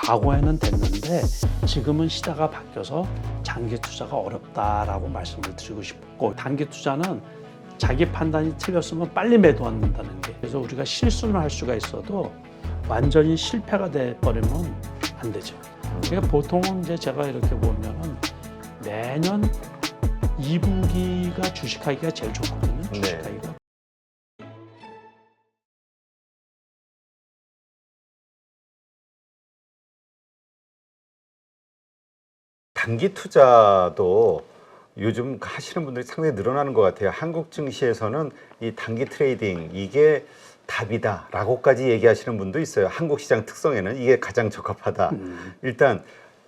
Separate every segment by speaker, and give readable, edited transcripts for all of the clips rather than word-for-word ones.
Speaker 1: 과거에는 됐는데 지금은 시대가 바뀌어서 장기 투자가 어렵다라고 말씀을 드리고 싶고, 단기 투자는 자기 판단이 틀렸으면 빨리 매도한다는 게, 그래서 우리가 실수는 할 수가 있어도 완전히 실패가 돼 버리면 안 되죠. 그러니까 보통은 이제 제가 이렇게 보면은 매년 2분기가 주식하기가 제일 좋거든요. 주식하기가.
Speaker 2: 단기 투자도 요즘 하시는 분들이 상당히 늘어나는 것 같아요. 한국 증시에서는 이 단기 트레이딩 이게 답이다라고까지 얘기하시는 분도 있어요. 한국 시장 특성에는 이게 가장 적합하다. 일단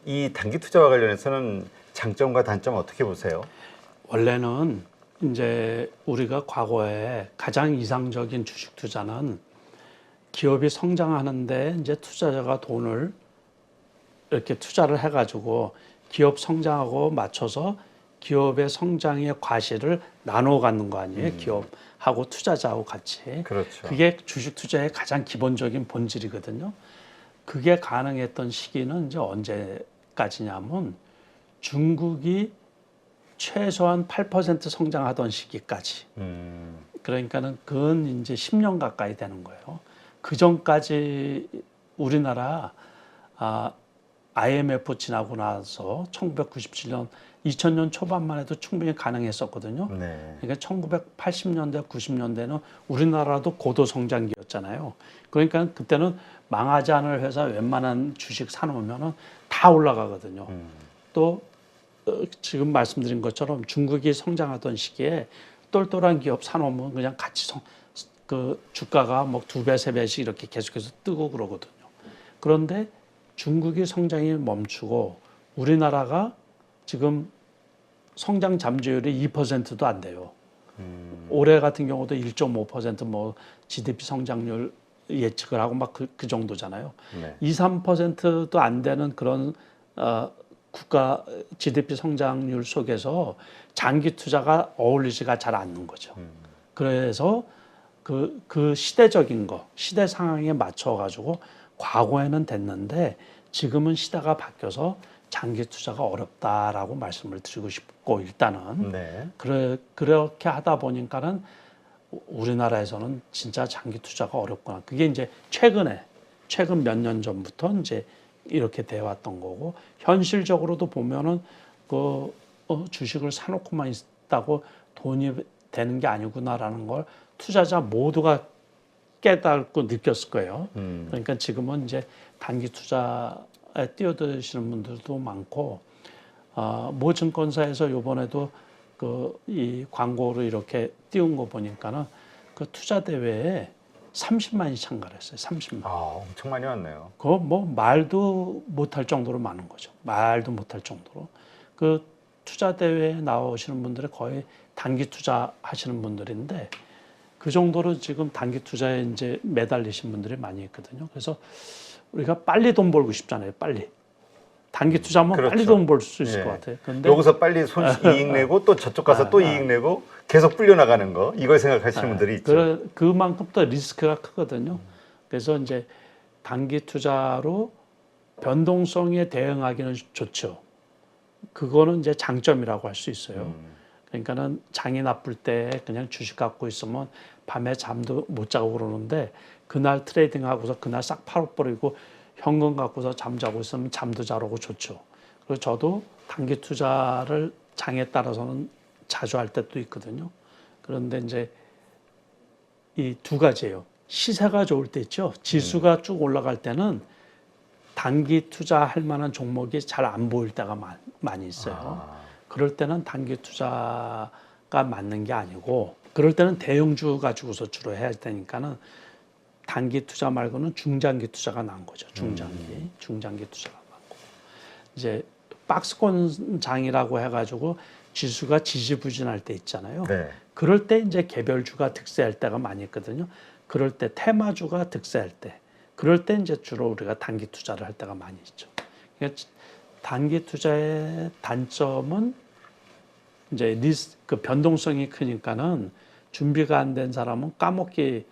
Speaker 2: 이 단기 투자와 관련해서는 장점과 단점 어떻게 보세요?
Speaker 1: 원래는 이제 우리가 과거에 가장 이상적인 주식 투자는 기업이 성장하는데 이제 투자자가 돈을 이렇게 투자를 해가지고 기업 성장하고 맞춰서 기업의 성장의 과실을 나눠 갖는 거 아니에요? 기업하고 투자자하고 같이.
Speaker 2: 그렇죠.
Speaker 1: 그게 주식 투자의 가장 기본적인 본질이거든요. 그게 가능했던 시기는 이제 언제까지냐면 중국이 최소한 8% 성장하던 시기까지. 그러니까는 그건 이제 10년 가까이 되는 거예요. 그 전까지 우리나라 IMF 지나고 나서 1997년, 2000년 초반만 해도 충분히 가능했었거든요.
Speaker 2: 네.
Speaker 1: 그러니까 1980년대, 90년대는 우리나라도 고도 성장기였잖아요. 그러니까 그때는 망하지 않을 회사 웬만한 주식 사놓으면 다 올라가거든요. 또 지금 말씀드린 것처럼 중국이 성장하던 시기에 똘똘한 기업 사놓으면 그냥 같이 그 주가가 뭐 2배, 3배씩 이렇게 계속해서 뜨고 그러거든요. 그런데 중국이 성장이 멈추고 우리나라가 지금 성장 잠재율이 2%도 안 돼요. 올해 같은 경우도 1.5% 뭐 GDP 성장률 예측을 하고 막 그 정도잖아요.
Speaker 2: 네.
Speaker 1: 2, 3%도 안 되는 그런 국가 GDP 성장률 속에서 장기 투자가 어울리지가 잘 않는 거죠. 그래서 그 시대적인 거, 시대 상황에 맞춰가지고 과거에는 됐는데 지금은 시대가 바뀌어서 장기 투자가 어렵다라고 말씀을 드리고 싶고, 일단은
Speaker 2: 네.
Speaker 1: 그렇게 하다 보니까는 우리나라에서는 진짜 장기 투자가 어렵구나. 그게 이제 최근 몇 년 전부터 이제 이렇게 돼 왔던 거고, 현실적으로도 보면은 주식을 사놓고만 있다고 돈이 되는 게 아니구나라는 걸 투자자 모두가 깨닫고 느꼈을 거예요. 그러니까 지금은 이제 단기 투자에 뛰어드시는 분들도 많고, 모 증권사에서 이번에도 이 광고로 이렇게 띄운 거 보니까는 그 투자 대회에 30만이 참가를 했어요. 30만.
Speaker 2: 엄청 많이 왔네요.
Speaker 1: 그거 뭐 말도 못할 정도로 많은 거죠. 말도 못할 정도로. 그 투자 대회에 나오시는 분들이 거의 단기 투자 하시는 분들인데, 그 정도로 지금 단기 투자에 이제 매달리신 분들이 많이 있거든요. 그래서 우리가 빨리 돈 벌고 싶잖아요. 빨리. 단기 투자하면
Speaker 2: 그렇죠.
Speaker 1: 빨리 돈 벌 수 있을
Speaker 2: 예.
Speaker 1: 것 같아요. 근데
Speaker 2: 여기서 빨리 이익 내고 또 저쪽 가서 또 이익 내고 계속 불려나가는 거, 이걸 생각하시는 분들이 있죠.
Speaker 1: 그만큼 또 리스크가 크거든요. 그래서 이제 단기 투자로 변동성에 대응하기는 좋죠. 그거는 이제 장점이라고 할 수 있어요. 그러니까는 장이 나쁠 때 그냥 주식 갖고 있으면 밤에 잠도 못 자고 그러는데, 그날 트레이딩하고서 그날 싹 팔아버리고 현금 갖고서 잠자고 있으면 잠도 잘 오고 좋죠. 그리고 저도 단기 투자를 장에 따라서는 자주 할 때도 있거든요. 그런데 이제 이 두 가지예요. 시세가 좋을 때 있죠. 지수가 쭉 올라갈 때는 단기 투자할 만한 종목이 잘 안 보일 때가 많이 있어요. 그럴 때는 단기 투자가 맞는 게 아니고, 그럴 때는 대형주 가지고서 주로 해야 되니까는 단기 투자 말고는 중장기 투자가 나은 거죠. 중장기 투자가 많고, 이제 박스권 장이라고 해가지고 지수가 지지부진할 때 있잖아요.
Speaker 2: 네.
Speaker 1: 그럴 때 이제 개별주가 득세할 때가 많이 있거든요. 그럴 때 테마주가 득세할 때, 그럴 때 이제 주로 우리가 단기 투자를 할 때가 많이 있죠. 그러니까 단기 투자의 단점은 이제 그 변동성이 크니까는 준비가 안 된 사람은 까먹기,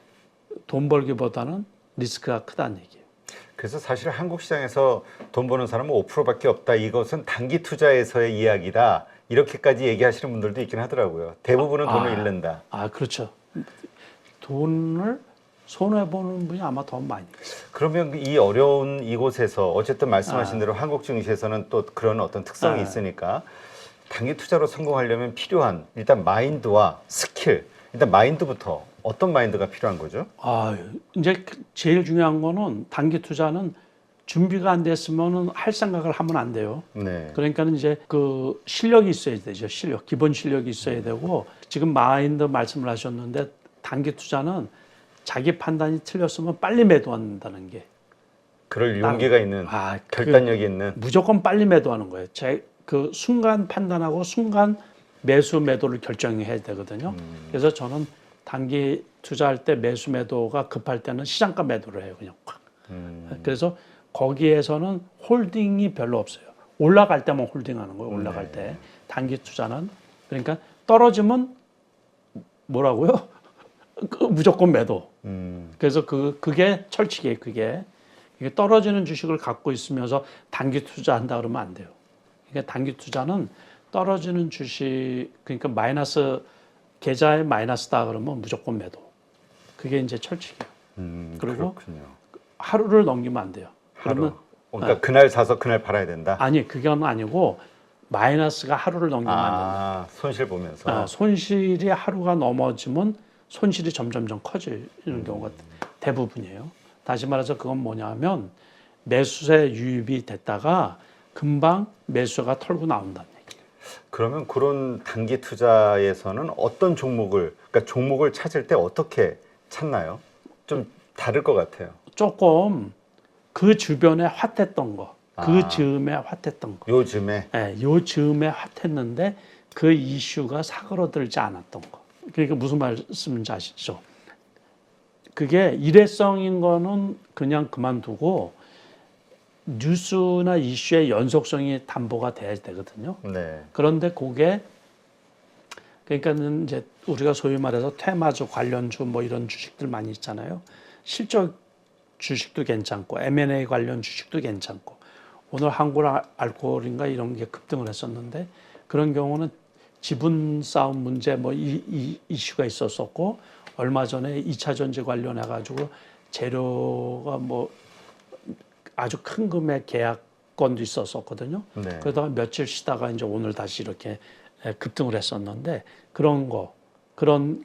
Speaker 1: 돈 벌기보다는 리스크가 크다는 얘기예요.
Speaker 2: 그래서 사실 한국 시장에서 돈 버는 사람은 5%밖에 없다. 이것은 단기 투자에서의 이야기다. 이렇게까지 얘기하시는 분들도 있긴 하더라고요. 대부분은 돈을 잃는다.
Speaker 1: 그렇죠. 돈을 손해 보는 분이 아마 더 많이 있어요.
Speaker 2: 그러면 이 어려운 이곳에서 어쨌든 말씀하신 대로 한국 증시에서는 또 그런 어떤 특성이 있으니까 단기 투자로 성공하려면 필요한 일단 마인드와 스킬. 일단 마인드부터 어떤 마인드가 필요한 거죠?
Speaker 1: 이제 제일 중요한 거는 단기 투자는 준비가 안 됐으면은 할 생각을 하면 안 돼요.
Speaker 2: 네.
Speaker 1: 그러니까는 이제 그 실력이 있어야 되죠. 기본 실력이 있어야 되고 지금 마인드 말씀을 하셨는데 단기 투자는 자기 판단이 틀렸으면 빨리 매도한다는 게
Speaker 2: 그럴 용기가 있는 결단력이 있는
Speaker 1: 무조건 빨리 매도하는 거예요. 그 순간 판단하고 순간 매도를 결정해야 되거든요. 그래서 저는 단기 투자할 때 매도가 급할 때는 시장가 매도를 해요. 그냥 확. 그래서 거기에서는 홀딩이 별로 없어요. 올라갈 때만 홀딩하는 거예요. 올라갈 때 단기 투자는 그러니까 떨어지면 뭐라고요? 무조건 매도. 그래서 그게 철칙이에요. 그게 떨어지는 주식을 갖고 있으면서 단기 투자한다 그러면 안 돼요. 그러니까 단기 투자는 떨어지는 주식 그러니까 계좌에 마이너스다 그러면 무조건 매도. 그게 이제 철칙이에요. 그리고
Speaker 2: 그렇군요.
Speaker 1: 하루를 넘기면 안 돼요. 그러면
Speaker 2: 그러니까 그날 사서 그날 팔아야 된다.
Speaker 1: 아니 그건 아니고 마이너스가 하루를 넘기면 안 된다.
Speaker 2: 손실 보면서.
Speaker 1: 손실이 하루가 넘어지면 손실이 점점점 커지는 경우가 대부분이에요. 다시 말해서 그건 뭐냐면 매수세 유입이 됐다가 금방 매수가 털고 나온다는 얘기예요.
Speaker 2: 그러면 그런 단기 투자에서는 어떤 그러니까 종목을 찾을 때 어떻게 찾나요? 좀 다를 것 같아요.
Speaker 1: 조금 그 주변에 핫했던 거, 그 즈음에 핫했던 거.
Speaker 2: 요즘에?
Speaker 1: 네, 요 즈음에 핫했는데 그 이슈가 사그러들지 않았던 거. 그러니까 무슨 말씀인지 아시죠? 그게 일회성인 거는 그냥 그만두고 뉴스나 이슈의 연속성이 담보가 돼야 되거든요.
Speaker 2: 네.
Speaker 1: 그런데 그게 그러니까는 이제 우리가 소위 말해서 테마주 관련주 뭐 이런 주식들 많이 있잖아요. 실적 주식도 괜찮고 M&A 관련 주식도 괜찮고 오늘 한국알코올인가 이런 게 급등을 했었는데 그런 경우는 지분 싸움 문제 뭐 이 이슈가 있었었고 얼마 전에 2차 전지 관련해 가지고 재료가 뭐 아주 큰 금액 계약건도 있었었거든요.
Speaker 2: 네.
Speaker 1: 그러다가 며칠 쉬다가 이제 오늘 다시 이렇게 급등을 했었는데 그런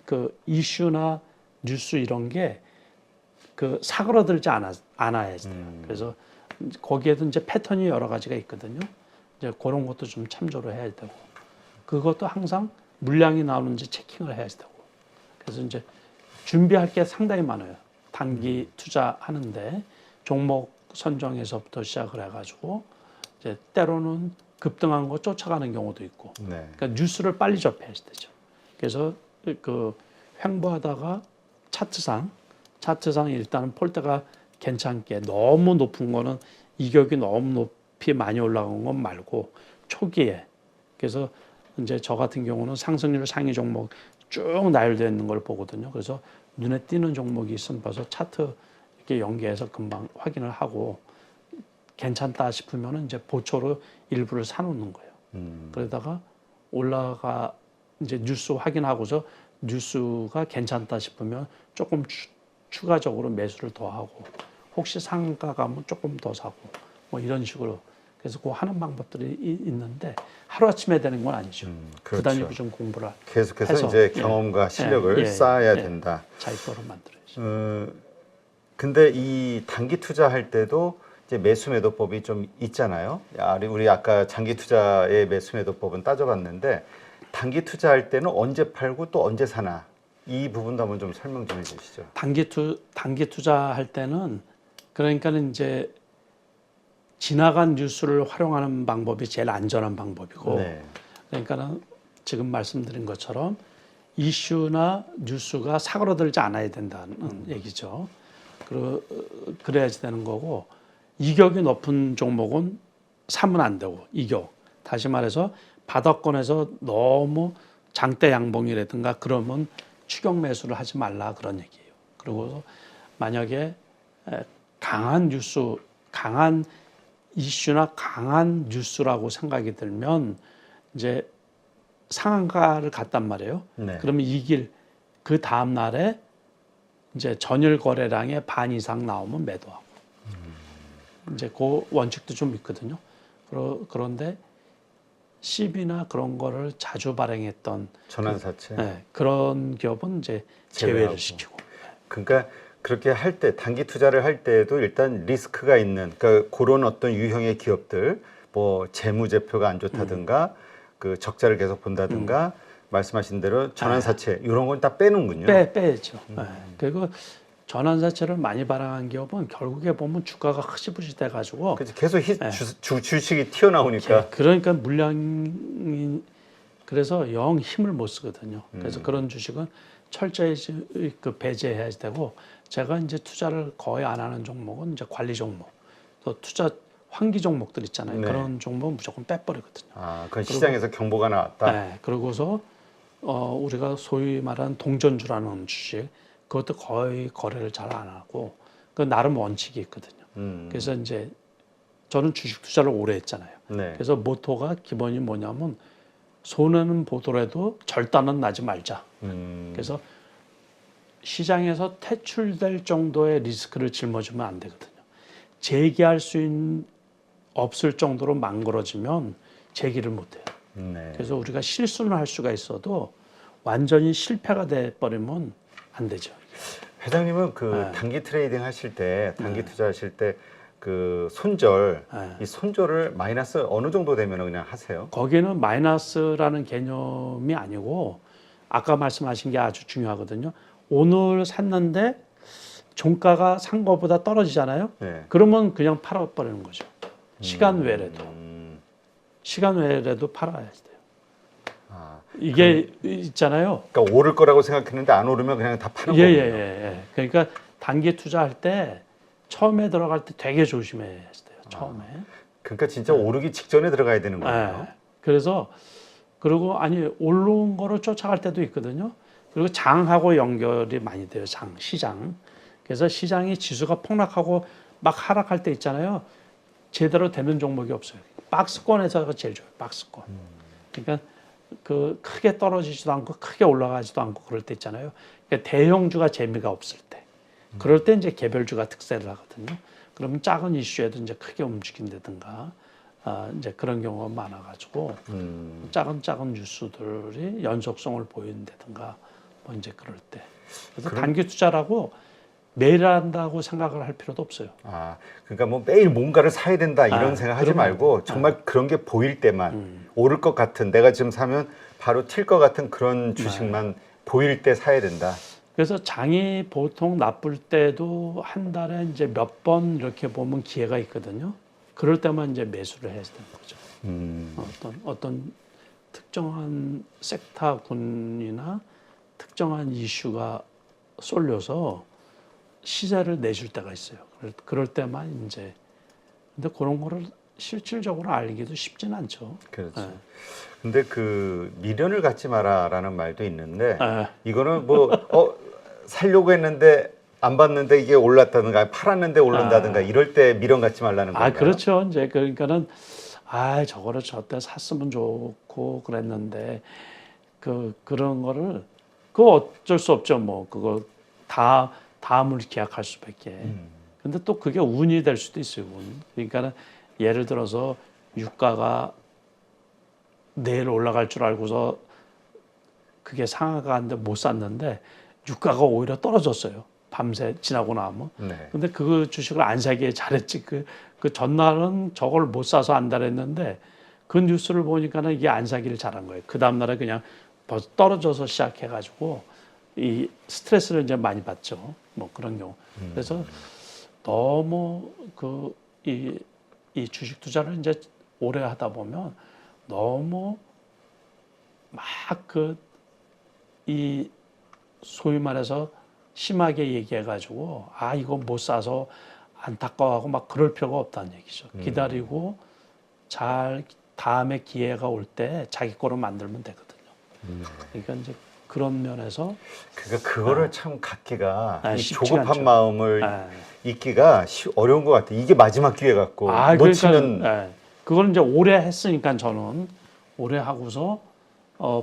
Speaker 1: 그 이슈나 뉴스 이런 게 그 사그러들지 않아야 돼요. 그래서 거기에도 이제 패턴이 여러 가지가 있거든요. 이제 그런 것도 좀 참조를 해야 되고 그것도 항상 물량이 나오는지 체킹을 해야 되고 그래서 이제 준비할 게 상당히 많아요. 단기 투자하는데 종목 선정에서부터 시작을 해가지고 이제 때로는 급등한 거 쫓아가는 경우도 있고
Speaker 2: 네.
Speaker 1: 그러니까 뉴스를 빨리 접해야 되죠. 그래서 그 횡보하다가 차트상 일단은 폴대가 괜찮게 너무 높은 거는 이격이 너무 높이 많이 올라간 건 말고 초기에 그래서 이제 저 같은 경우는 상승률 상위 종목 쭉 나열되어 있는 걸 보거든요. 그래서 눈에 띄는 종목이 있으면 벌써 차트 이렇게 연계해서 금방 확인을 하고 괜찮다 싶으면 이제 보초로 일부를 사놓는 거예요. 그러다가 올라가 이제 뉴스 확인하고서 뉴스가 괜찮다 싶으면 조금 추가적으로 매수를 더 하고 혹시 상가 가면 조금 더 사고 뭐 이런 식으로 그래서 그 하는 방법들이 있는데 하루아침에 되는 건 아니죠.
Speaker 2: 그렇죠.
Speaker 1: 부단히 좀 공부를
Speaker 2: 계속해서
Speaker 1: 해서,
Speaker 2: 이제 경험과 실력을 쌓아야 된다.
Speaker 1: 자기 거로 만들어야죠.
Speaker 2: 근데 이 단기 투자할 때도 이제 매수매도법이 좀 있잖아요. 우리 아까 장기 투자의 매수매도법은 따져봤는데 단기 투자할 때는 언제 팔고 또 언제 사나 이 부분도 한번 좀 설명 좀 해주시죠.
Speaker 1: 단기 투자할 때는 그러니까는 이제 지나간 뉴스를 활용하는 방법이 제일 안전한 방법이고
Speaker 2: 네.
Speaker 1: 그러니까는 지금 말씀드린 것처럼 이슈나 뉴스가 사그러들지 않아야 된다는 얘기죠. 그래야지 되는 거고 이격이 높은 종목은 사면 안 되고 이격. 다시 말해서 바닥권에서 너무 장대 양봉이라든가 그러면 추격 매수를 하지 말라 그런 얘기예요. 그리고 만약에 강한 뉴스, 강한 이슈나 강한 뉴스라고 생각이 들면 이제 상한가를 갔단 말이에요.
Speaker 2: 네.
Speaker 1: 그러면 이길 그 다음 날에 이제 전일 거래량의 반 이상 나오면 매도하고 이제 그 원칙도 좀 있거든요. 그런데 CB나 그런 거를 자주 발행했던
Speaker 2: 전환사채.
Speaker 1: 네, 그런 기업은 이제 제외를
Speaker 2: 제외하고.
Speaker 1: 시키고.
Speaker 2: 그러니까 그렇게 할 때 단기 투자를 할 때에도 일단 리스크가 있는 그러니까 그런 어떤 유형의 기업들 뭐 재무제표가 안 좋다든가 그 적자를 계속 본다든가 말씀하신 대로 전환사채 이런 건 다 빼는군요.
Speaker 1: 빼야죠. 네. 그리고 전환사채를 많이 발행한 기업은 결국에 보면 주가가 흐지부지 돼가지고
Speaker 2: 그래서 계속 주식이 튀어나오니까.
Speaker 1: 그러니까 물량이 그래서 영 힘을 못 쓰거든요. 그래서 그런 주식은 철저히 그 배제해야 되고 제가 이제 투자를 거의 안 하는 종목은 이제 관리 종목, 또 투자 환기 종목들 있잖아요.
Speaker 2: 네.
Speaker 1: 그런 종목은 무조건 빼버리거든요.
Speaker 2: 아, 그 시장에서 경보가 나왔다.
Speaker 1: 네, 그러고서 우리가 소위 말하는 동전주라는 주식 그것도 거의 거래를 잘 안 하고 그 나름 원칙이 있거든요. 그래서 이제 저는 주식 투자를 오래 했잖아요.
Speaker 2: 네.
Speaker 1: 그래서 모토가 기본이 뭐냐면 손해는 보더라도 절단은 나지 말자. 그래서 시장에서 퇴출될 정도의 리스크를 짊어지면 안 되거든요. 재기할 수 없을 정도로 망가져지면 재기를 못 해요.
Speaker 2: 네.
Speaker 1: 그래서 우리가 실수는 할 수가 있어도 완전히 실패가 돼 버리면 안 되죠.
Speaker 2: 회장님은 그 단기 트레이딩 하실 때, 단기 투자하실 때 그 손절, 이 손절을 마이너스 어느 정도 되면 그냥 하세요?
Speaker 1: 거기는 마이너스라는 개념이 아니고 아까 말씀하신 게 아주 중요하거든요. 오늘 샀는데 종가가 산 거보다 떨어지잖아요.
Speaker 2: 네.
Speaker 1: 그러면 그냥 팔아버리는 거죠. 시간 외래도. 시간 외래도 팔아야 돼요.
Speaker 2: 아,
Speaker 1: 이게 있잖아요.
Speaker 2: 그러니까 오를 거라고 생각했는데 안 오르면 그냥 다 파는
Speaker 1: 예,
Speaker 2: 거군요.
Speaker 1: 예, 예. 그러니까 단기 투자할 때 처음에 들어갈 때 되게 조심해야 돼요. 처음에.
Speaker 2: 그러니까 진짜 오르기 직전에 들어가야 되는 거예요.
Speaker 1: 예. 그래서 그리고 아니 올라온 거를 쫓아갈 때도 있거든요. 그리고 장하고 연결이 많이 돼요. 시장. 그래서 시장이 지수가 폭락하고 막 하락할 때 있잖아요. 제대로 되는 종목이 없어요. 박스권에서가 제일 좋아요. 박스권. 그러니까 그 크게 떨어지지도 않고 크게 올라가지도 않고 그럴 때 있잖아요. 그러니까 대형주가 재미가 없을 때. 그럴 때 이제 개별주가 특세를 하거든요. 그러면 작은 이슈에도 이제 크게 움직인다든가 이제 그런 경우가 많아가지고 작은 뉴스들이 연속성을 보인다든가 뭐 이제 그럴 때. 그래서 단기 투자라고 매일 한다고 생각을 할 필요도 없어요.
Speaker 2: 아, 그러니까 뭐 매일 뭔가를 사야 된다 이런 생각하지 말고 정말 그런 게 보일 때만 오를 것 같은 내가 지금 사면 바로 튈 것 같은 그런 주식만 보일 때 사야 된다.
Speaker 1: 그래서 장이 보통 나쁠 때도 한 달에 이제 몇 번 이렇게 보면 기회가 있거든요. 그럴 때만 이제 매수를 해야 되는 거죠. 어떤 특정한 섹터군이나 특정한 이슈가 쏠려서 시세를 내줄 때가 있어요. 그럴 때만 이제 근데 그런 거를 실질적으로 알기도 쉽진 않죠.
Speaker 2: 그렇죠.
Speaker 1: 네.
Speaker 2: 근데 그 미련을 갖지 마라라는 말도 있는데
Speaker 1: 네.
Speaker 2: 이거는 뭐 살려고 했는데 안 봤는데 이게 올랐다든가 팔았는데 오른다든가 이럴 때 미련 갖지 말라는 건가요?
Speaker 1: 그렇죠. 이제 그러니까는 저거를 저때 샀으면 좋고 그랬는데 그런 거를 그거 어쩔 수 없죠. 뭐 그거 다음을 기약할 수밖에. 근데 또 그게 운이 될 수도 있어요. 운. 그러니까는 예를 들어서 유가가 내일 올라갈 줄 알고서 그게 상하가 갔는데 못 샀는데 유가가 오히려 떨어졌어요. 밤새 지나고 나면.
Speaker 2: 네.
Speaker 1: 근데 그 주식을 안 사기에 잘했지. 그 전날은 저걸 못 사서 안달했는데 그 뉴스를 보니까는 이게 안 사기를 잘한 거예요. 그 다음날에 그냥 벌써 떨어져서 시작해가지고 이 스트레스를 이제 많이 받죠. 뭐 그런 경우. 그래서 너무 이 주식 투자를 이제 오래 하다 보면 너무 막 이 소위 말해서 심하게 얘기해가지고 이거 못 사서 안타까워하고 막 그럴 필요가 없다는 얘기죠. 기다리고 잘 다음에 기회가 올 때 자기 거로 만들면 되거든요. 그러니까 이제 그런 면에서
Speaker 2: 그러니까 그거를 참 갖기가 이
Speaker 1: 쉽지가
Speaker 2: 조급한
Speaker 1: 않죠.
Speaker 2: 마음을 있기가 어려운 것 같아요. 이게 마지막 기회 같고 놓치면
Speaker 1: 그러니까, 그걸 이제 오래 했으니까 저는 오래 하고서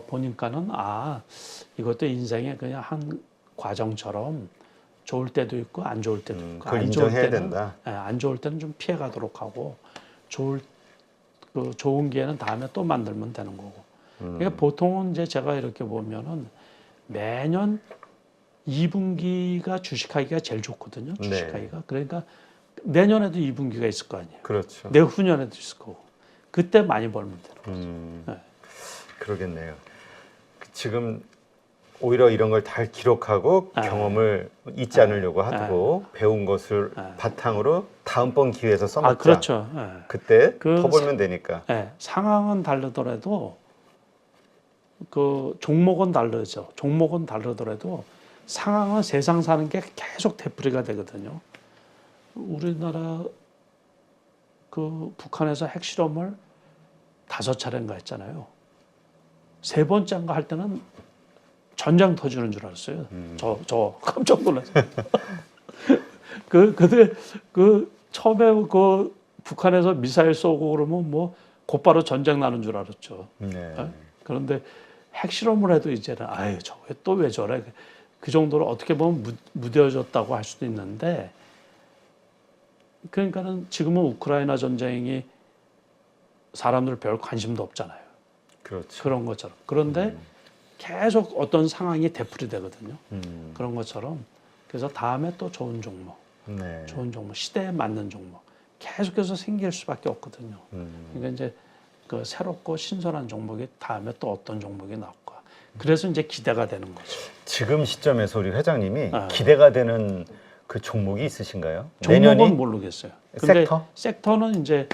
Speaker 1: 보니까는 이것도 인생의 그냥 한 과정처럼 좋을 때도 있고 안 좋을 때도 있고
Speaker 2: 그걸
Speaker 1: 안 좋을
Speaker 2: 인정해야
Speaker 1: 때는
Speaker 2: 된다.
Speaker 1: 안 좋을 때는 좀 피해가도록 하고 좋은 기회는 다음에 또 만들면 되는 거고. 그러니까 보통은 이제 제가 이렇게 보면은 매년 2분기가 주식하기가 제일 좋거든요. 주식하기가. 그러니까 내년에도 2분기가 있을 거 아니에요.
Speaker 2: 그렇죠.
Speaker 1: 내후년에도 있을 거고. 그때 많이 벌면 되는 거죠.
Speaker 2: 그러겠네요. 지금 오히려 이런 걸 다 기록하고 경험을 잊지 않으려고 하고 배운 것을 바탕으로 다음번 기회에서 써먹자.
Speaker 1: 그렇죠.
Speaker 2: 그때 더 벌면 되니까.
Speaker 1: 상황은 다르더라도 그 종목은 다르죠. 종목은 다르더라도 상황은 세상 사는 게 계속 되풀이가 되거든요. 우리나라 그 북한에서 핵실험을 5차례인가 했잖아요. 3번째인가 할 때는 전장 터지는 줄 알았어요. 저 깜짝 놀랐어요. 근데 처음에 북한에서 미사일 쏘고 그러면 뭐 곧바로 전쟁 나는 줄 알았죠. 그런데 핵실험을 해도 이제는 저게 또 왜 저래? 그 정도로 어떻게 보면 무뎌졌다고 할 수도 있는데, 그러니까는 지금은 우크라이나 전쟁이 사람들 별 관심도 없잖아요.
Speaker 2: 그렇죠.
Speaker 1: 그런 것처럼. 그런데 계속 어떤 상황이 되풀이되거든요. 그런 것처럼. 그래서 다음에 또 좋은 종목, 좋은 종목, 시대에 맞는 종목 계속해서 생길 수밖에 없거든요. 그러니까 이제 그 새롭고 신선한 종목이 다음에 또 어떤 종목이 나올까. 그래서 이제 기대가 되는 거죠.
Speaker 2: 지금 시점에서 우리 회장님이 기대가 되는 그 종목이 있으신가요?
Speaker 1: 종목은
Speaker 2: 내년이?
Speaker 1: 모르겠어요. 근데
Speaker 2: 섹터?
Speaker 1: 섹터는 이제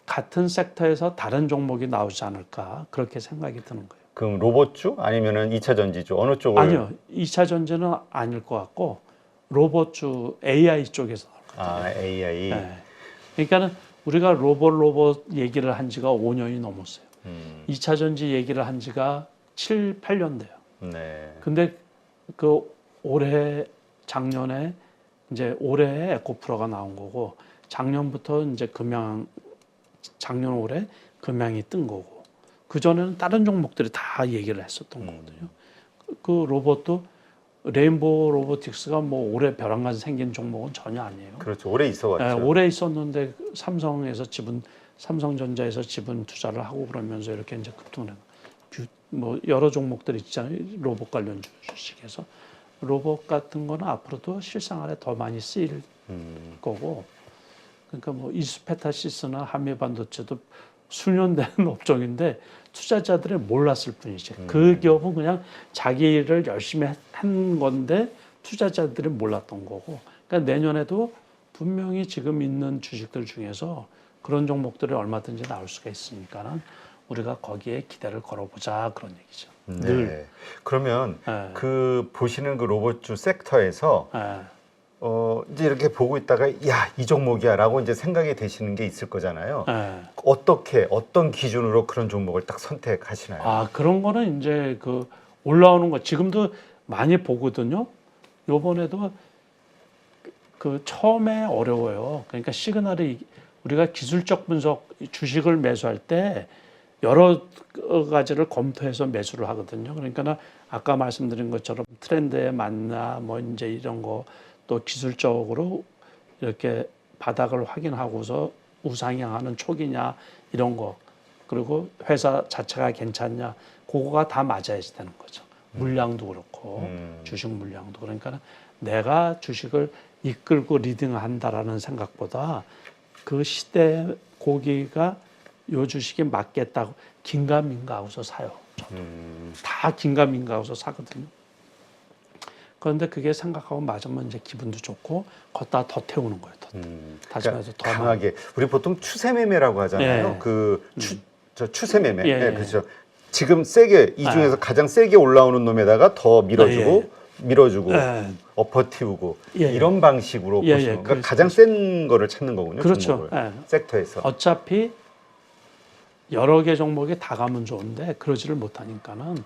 Speaker 1: 같은 섹터에서 다른 종목이 나오지 않을까 그렇게 생각이 드는 거예요.
Speaker 2: 그럼 로봇주 아니면은 2차 전지주 어느 쪽을?
Speaker 1: 아니요, 2차 전지는 아닐 것 같고 로봇주 AI 쪽에서 나올 것 같아요.
Speaker 2: AI.
Speaker 1: 그러니까는 우리가 로봇 얘기를 한 지가 5년이 넘었어요. 2차 전지 얘기를 한 지가 7, 8년 돼요. 근데 그 작년에 이제 올해 에코프로가 나온 거고 작년부터 이제 작년 올해 금양이 뜬 거고 그 전에는 다른 종목들이 다 얘기를 했었던 거거든요. 그 로봇도 레인보우 로보틱스가 뭐 올해 벼랑간 생긴 종목은 전혀 아니에요.
Speaker 2: 그렇죠. 오래 있어왔죠.
Speaker 1: 오래 있었는데 삼성전자에서 지분 투자를 하고 그러면서 이렇게 이제 급등을 뭐 여러 종목들이 있잖아요. 로봇 관련 주식에서 로봇 같은 거는 앞으로도 실생활에 더 많이 쓰일 거고. 그러니까 뭐 이스페타시스나 한미반도체도 수년 된 업종인데 투자자들이 몰랐을 뿐이지. 그 기업은 그냥 자기 일을 열심히 한 건데 투자자들이 몰랐던 거고. 그러니까 내년에도 분명히 지금 있는 주식들 중에서 그런 종목들이 얼마든지 나올 수가 있으니까는 우리가 거기에 기대를 걸어보자 그런 얘기죠. 늘.
Speaker 2: 그러면 그 보시는 그 로봇주 섹터에서 이제 이렇게 보고 있다가 이 종목이야라고 이제 생각이 되시는 게 있을 거잖아요. 어떤 기준으로 그런 종목을 딱 선택하시나요?
Speaker 1: 그런 거는 이제 그 올라오는 거 지금도 많이 보거든요. 요번에도 그 처음에 어려워요. 그러니까 시그널이 우리가 기술적 분석 주식을 매수할 때 여러 가지를 검토해서 매수를 하거든요. 그러니까 아까 말씀드린 것처럼 트렌드에 맞나 뭐 이제 이런 거 또 기술적으로 이렇게 바닥을 확인하고서 우상향하는 초기냐 이런 거 그리고 회사 자체가 괜찮냐 그거가 다 맞아야지 되는 거죠. 물량도 그렇고 주식 물량도 그러니까 내가 주식을 이끌고 리딩한다라는 생각보다 그 시대 고기가 요 주식이 맞겠다고 긴가민가하고서 사요. 다 긴가민가하고서 사거든요. 그런데 그게 생각하고 맞으면 이제 기분도 좋고 걷다 더 태우는 거예요. 다시 말해서 더
Speaker 2: 강하게 우리 보통 추세매매라고 하잖아요. 추세매매. 그렇죠. 지금 세게 이 중에서 가장 세게 올라오는 놈에다가 더 밀어주고 엎어티우고 이런 방식으로 보시는 그러니까 가장 센 거를 찾는 거군요.
Speaker 1: 그렇죠.
Speaker 2: 섹터에서.
Speaker 1: 어차피 여러 개 종목이 다 가면 좋은데 그러지를 못하니까는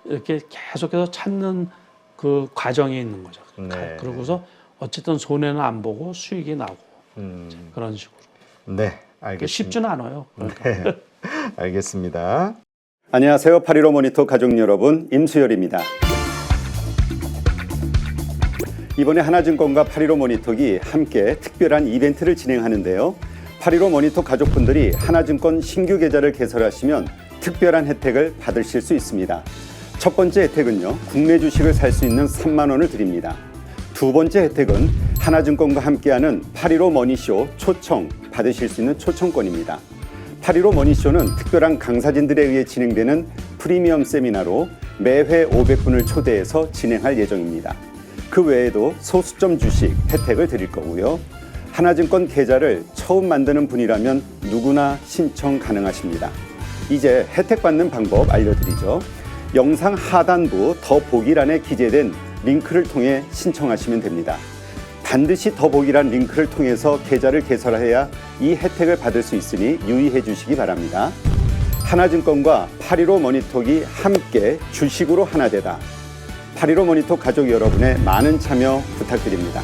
Speaker 1: 이렇게 계속해서 찾는 그 과정이 있는 거죠. 그러고서 어쨌든 손해는 안 보고 수익이 나고 그런 식으로.
Speaker 2: 네, 알겠습니다.
Speaker 1: 쉽지는 않아요. 그러니까.
Speaker 2: 네, 알겠습니다.
Speaker 3: 안녕하세요. 8.15 모니터 가족 여러분, 임수열입니다. 이번에 하나증권과 8.15 모니터기 함께 특별한 이벤트를 진행하는데요. 8.15 모니터 가족분들이 하나증권 신규 계좌를 개설하시면 특별한 혜택을 받으실 수 있습니다. 첫 번째 혜택은요, 국내 주식을 살 수 있는 3만 원을 드립니다. 두 번째 혜택은 하나증권과 함께하는 8.15 머니쇼 초청 받으실 수 있는 초청권입니다. 8.15 머니쇼는 특별한 강사진들에 의해 진행되는 프리미엄 세미나로 매회 500분을 초대해서 진행할 예정입니다. 그 외에도 소수점 주식 혜택을 드릴 거고요. 하나증권 계좌를 처음 만드는 분이라면 누구나 신청 가능하십니다. 이제 혜택 받는 방법 알려드리죠. 영상 하단부 더보기란에 기재된 링크를 통해 신청하시면 됩니다. 반드시 더보기란 링크를 통해서 계좌를 개설해야 이 혜택을 받을 수 있으니 유의해 주시기 바랍니다. 하나증권과 8.15 모니터기 함께 주식으로 하나 되다. 8.15 모니터 가족 여러분의 많은 참여 부탁드립니다.